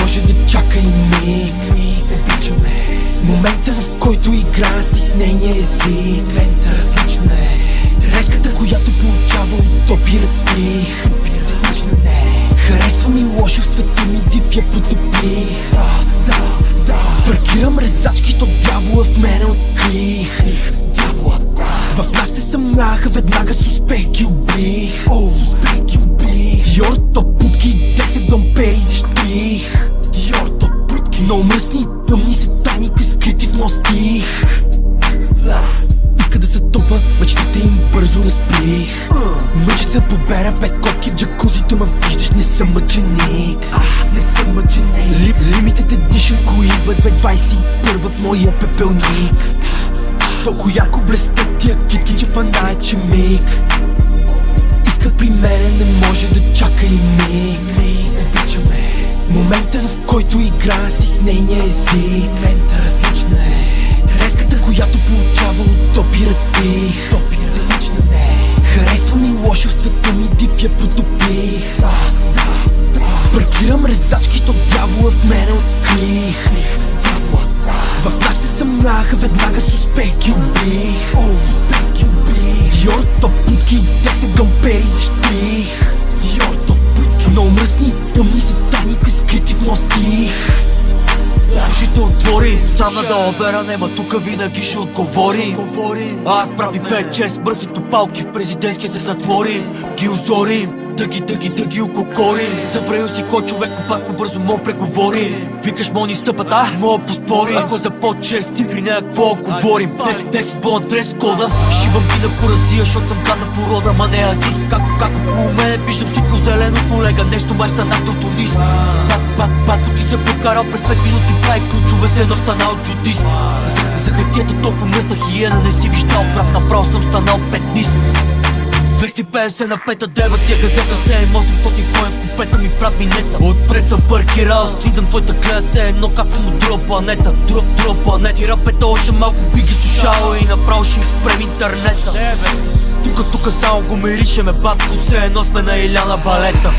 може да чака и миг. Обичаме момента, в който играя си с нейния език. Лента различна е, треската, която получава от опира тих. Различна не, харесва ми лошо, в света ми див я потопих. Паркирам резачки, що дявола в мене открих. Дявола в нас се съмняха, веднага с успех ги убих. Диор топ путки, 10 домпери защих. Диор топ путки, много мръсни и тъмни са тайника, скрити в моят стих. Иска да се топа, мечтите им бързо разпих. Мъча се побера 5 котки в джакузито, ма виждаш, не съм мъченик. Не съм мъченик. Лимитите дишам кои бъдве 21 в моя пепелник. Толкова ярко блестят тия китки, че фана е, че миг. Иска при мене, не може да чака и миг. Обичаме момента, в който играя си с нейния език. Лента различна е, треската, която получава от опира тих. Различна не, харесва ми лошо, в света ми див я потопих. Паркирам резачки, що дявола в мене открих. В нас се съмняха, веднага с успех ги убих. Диор топ путки, 10 домпери защих. Диор топ путки, много мръсни и тъмни са тайника, скрити в моят стих. Ушите отвори, стана да обера, нема тука винаги ще отговори. Аз прави 5-6 бързи топалки в президентския се затвори. Ги озори, да ги ококори. Забравил си кой човек, пак бързо мо преговори. Викаш мо ни стъпат, мога поспори. Ако започне с цифри, някакво говорим. 10 бона дрес кода, шибам ги на поразия, защото съм гадна порода, ма не азис. Како у мене виждам всичко зелено, колега, нещо май станах далтонист. Батко ти се прокарал през 5 минути, прави ключове, се едно станал джудист. За хартията толкова мръсна хиена, не си виждал брат, направо съм станал петнист. 250 на 5-9 тия газета, 7-800 коен купета ми прав минета. Отпред съм паркирал, слизам твоята гледа, се едно как съм от друга планета. Друга планета и рапета още малко би ги слушал и направо ще ми спрем интернета. Тука само го миришеме, батко, се едно сме на Иляна балета.